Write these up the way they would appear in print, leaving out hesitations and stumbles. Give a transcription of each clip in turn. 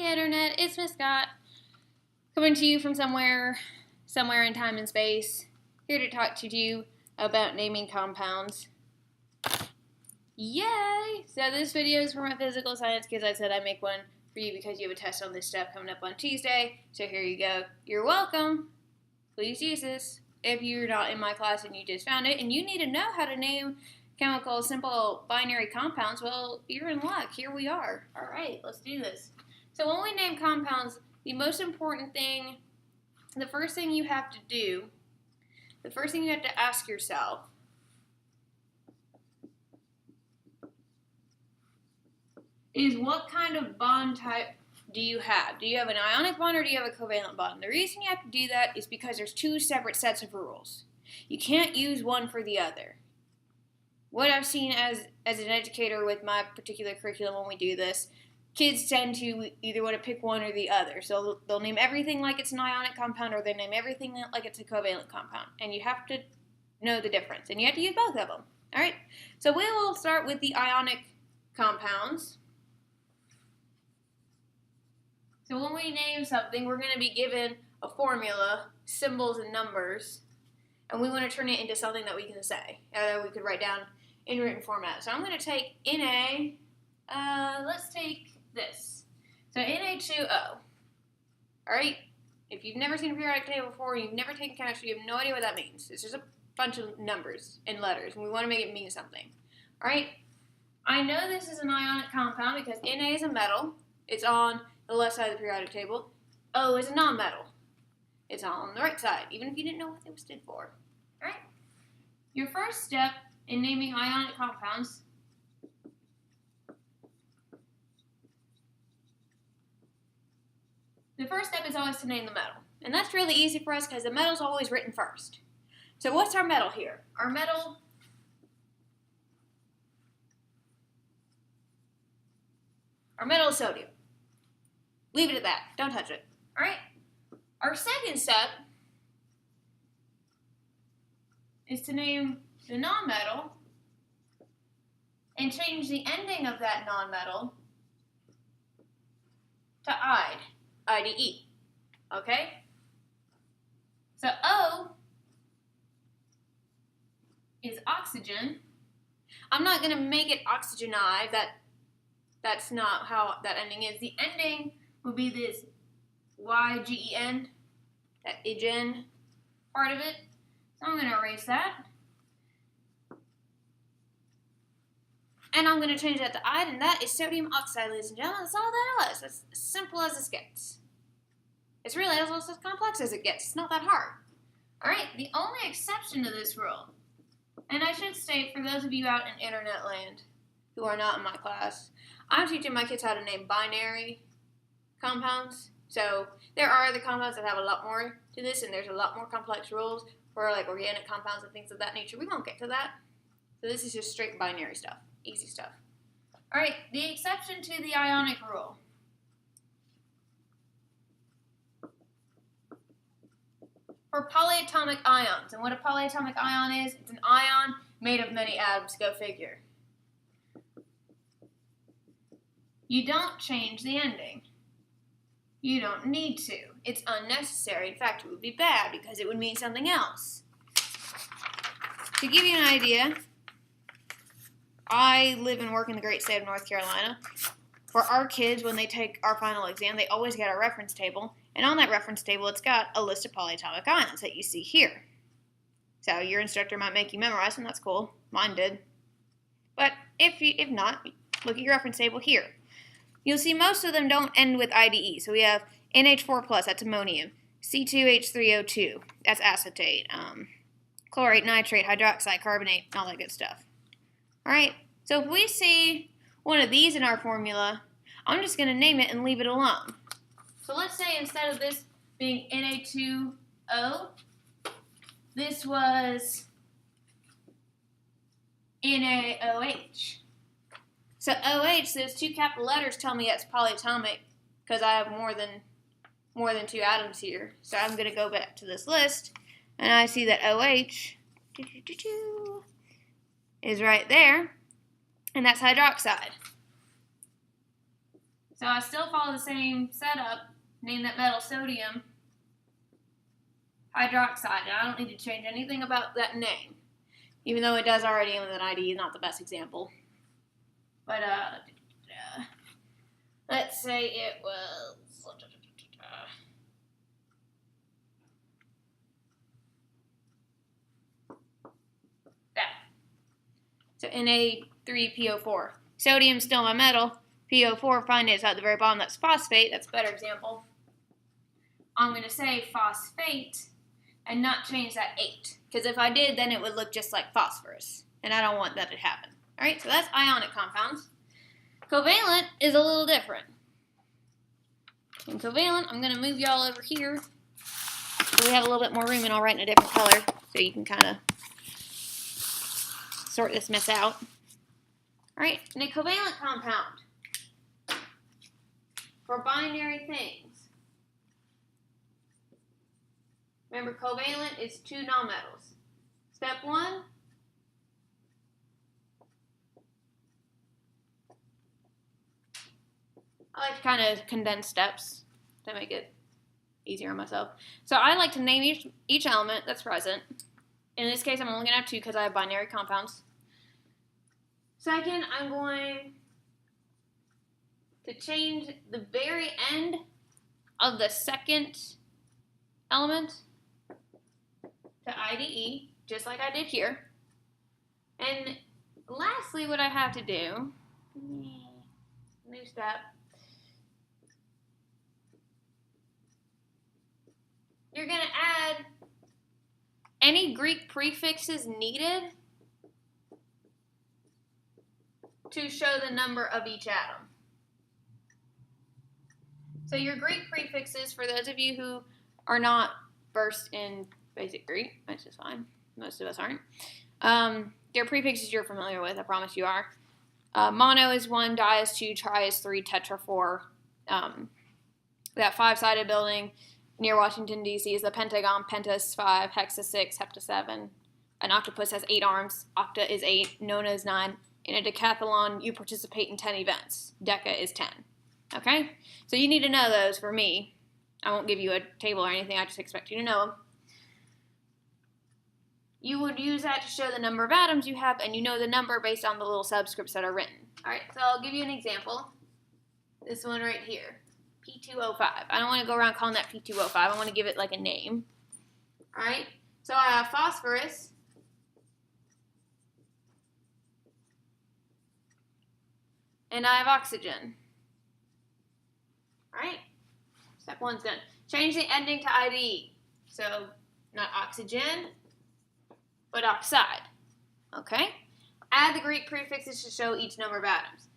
Hey Internet, it's Miss Scott, coming to you from somewhere in time and space, here to talk to you about naming compounds. Yay! So this video is for my physical science kids. I said I'd make one for you because you have a test on this stuff coming up on Tuesday, so here you go. You're welcome. Please use this. If you're not in my class and you just found it and you need to know how to name chemical simple binary compounds, well, you're in luck. Here we are. All right, let's do this. So when we name compounds, the most important thing, the first thing you have to ask yourself is what kind of bond type do you have? Do you have an ionic bond or do you have a covalent bond? The reason you have to do that is because there's two separate sets of rules. You can't use one for the other. What I've seen as an educator with my particular curriculum when we do this, kids tend to either want to pick one or the other. So they'll name everything like it's an ionic compound or they name everything like it's a covalent compound. And you have to know the difference. And you have to use both of them. All right? So we will start with the ionic compounds. So when we name something, we're going to be given a formula, symbols and numbers, and we want to turn it into something that we can say, that we could write down in written format. So I'm going to take let's take this. So Na2O. All right? If you've never seen a periodic table before, you've never taken chemistry, you have no idea what that means. It's just a bunch of numbers and letters, and we want to make it mean something. All right? I know this is an ionic compound because Na is a metal. It's on the left side of the periodic table. O is a non-metal. It's on the right side, even if you didn't know what it stood for. All right? Your first step in naming ionic compounds the first step is always to name the metal. And that's really easy for us because the metal's always written first. So what's our metal here? Our metal is sodium. Leave it at that. Don't touch it. All right? Our second step is to name the nonmetal and change the ending of that nonmetal to ide, IDE. Okay? So O is oxygen. I'm not going to make it oxygenide. That's not how that ending is. The ending would be this YGEN, that igen part of it. So I'm going to erase that. And I'm going to change that to ide, and that is sodium oxide, ladies and gentlemen. That's all that is. That's as simple as this gets. It's really almost as complex as it gets. It's not that hard. All right, the only exception to this rule, and I should state for those of you out in internet land who are not in my class, I'm teaching my kids how to name binary compounds. So there are other compounds that have a lot more to this, and there's a lot more complex rules for like organic compounds and things of that nature. We won't get to that. So this is just straight binary stuff, easy stuff. All right, the exception to the ionic rule. For polyatomic ions, and what a polyatomic ion is, it's an ion made of many atoms, go figure. You don't change the ending. You don't need to. It's unnecessary. In fact, it would be bad because it would mean something else. To give you an idea, I live and work in the great state of North Carolina. For our kids, when they take our final exam, they always get a reference table. And on that reference table, it's got a list of polyatomic ions that you see here. So your instructor might make you memorize them. That's cool. Mine did. But if not, look at your reference table here. You'll see most of them don't end with IDE. So we have NH4+, that's ammonium. C2H3O2, that's acetate. Chlorate, nitrate, hydroxide, carbonate, all that good stuff. All right, so if we see one of these in our formula, I'm just going to name it and leave it alone. So let's say instead of this being Na2O, this was NaOH. So OH, those two capital letters tell me it's polyatomic because I have more than two atoms here. So I'm going to go back to this list, and I see that OH is right there, and that's hydroxide. So So I still follow the same setup, name that metal sodium hydroxide, and I don't need to change anything about that name, even though it does already with an ID, not the best example. But let's say it was that. So Na3PO4. Sodium's still my metal. PO4, find it's at the very bottom, that's phosphate. That's a better example. I'm going to say phosphate and not change that 8. Because if I did, then it would look just like phosphorus. And I don't want that to happen. Alright, so that's ionic compounds. Covalent is a little different. In covalent, I'm going to move y'all over here. So we have a little bit more room, and I'll write in a different color so you can kind of sort this mess out. Alright, in a covalent compound, for binary things, remember covalent is 2 nonmetals. Step 1, I like to kind of condense steps to make it easier on myself. So I like to name each element that's present. In this case, I'm only going to have 2 because I have binary compounds. Second, I'm going to change the very end of the second element to IDE, just like I did here. And lastly, what I have to do, new step, you're going to add any Greek prefixes needed to show the number of each atom. So your Greek prefixes, for those of you who are not versed in basic Greek, which is fine, most of us aren't, your prefixes you're familiar with, I promise you are. Mono is 1, di is 2, tri is 3, tetra 4. That 5-sided building near Washington, D.C. is the pentagon. Penta is 5, hex is 6, hepta 7. An octopus has 8 arms. Octa is 8, nona is 9. In a decathlon, you participate in 10 events. Deca is 10. Okay? So you need to know those for me. I won't give you a table or anything. I just expect you to know them. You would use that to show the number of atoms you have, and you know the number based on the little subscripts that are written. All right, so I'll give you an example. This one right here, P2O5. I don't want to go around calling that P2O5. I want to give it like a name. All right, so I have phosphorus. And I have oxygen. All right, step 1's done. Change the ending to IDE. So not oxygen, but oxide. Okay? Add the Greek prefixes to show each number of atoms.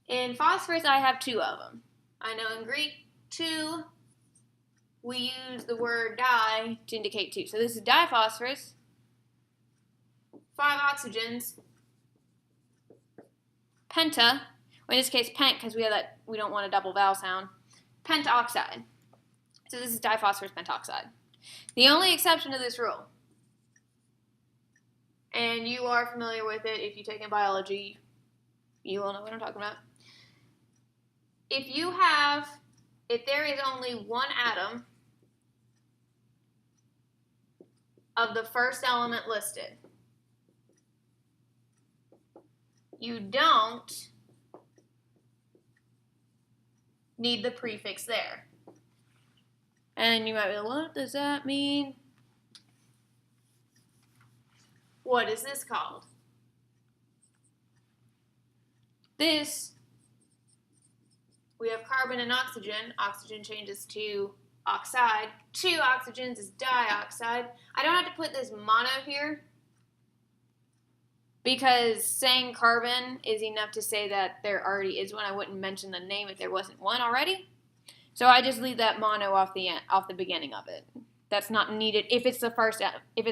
In phosphorus, I have 2 of them. I know in Greek, 2, we use the word di to indicate 2. So this is diphosphorus, 5 oxygens, penta, or in this case, pent, because we don't want a double vowel sound, pentoxide. So this is diphosphorus pentoxide. The only exception to this rule, and you are familiar with it if you take in biology, you will know what I'm talking about. If there is only 1 atom of the first element listed, you don't need the prefix there. And you might be like, what does that mean? What is this called? This, we have carbon and oxygen. Oxygen changes to oxide. 2 oxygens is dioxide. I don't have to put this mono here because saying carbon is enough to say that there already is one. I wouldn't mention the name if there wasn't one already. So I just leave that mono off the beginning of it. That's not needed if it's the first element. If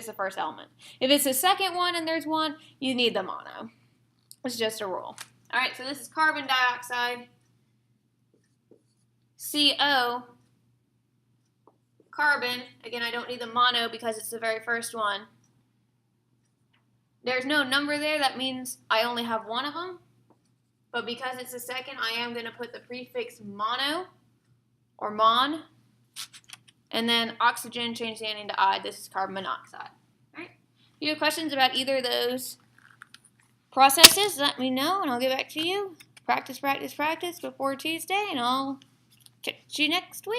it's the second one and there's one, you need the mono. It's just a rule. All right, so this is carbon dioxide. CO, carbon. Again, I don't need the mono because it's the very first one. There's no number there. That means I only have one of them. But because it's a second, I am going to put the prefix mono or mon. And then oxygen, change the ending to I. This is carbon monoxide. All right. If you have questions about either of those processes, let me know and I'll get back to you. Practice, practice, practice before Tuesday, and I'll catch you next week.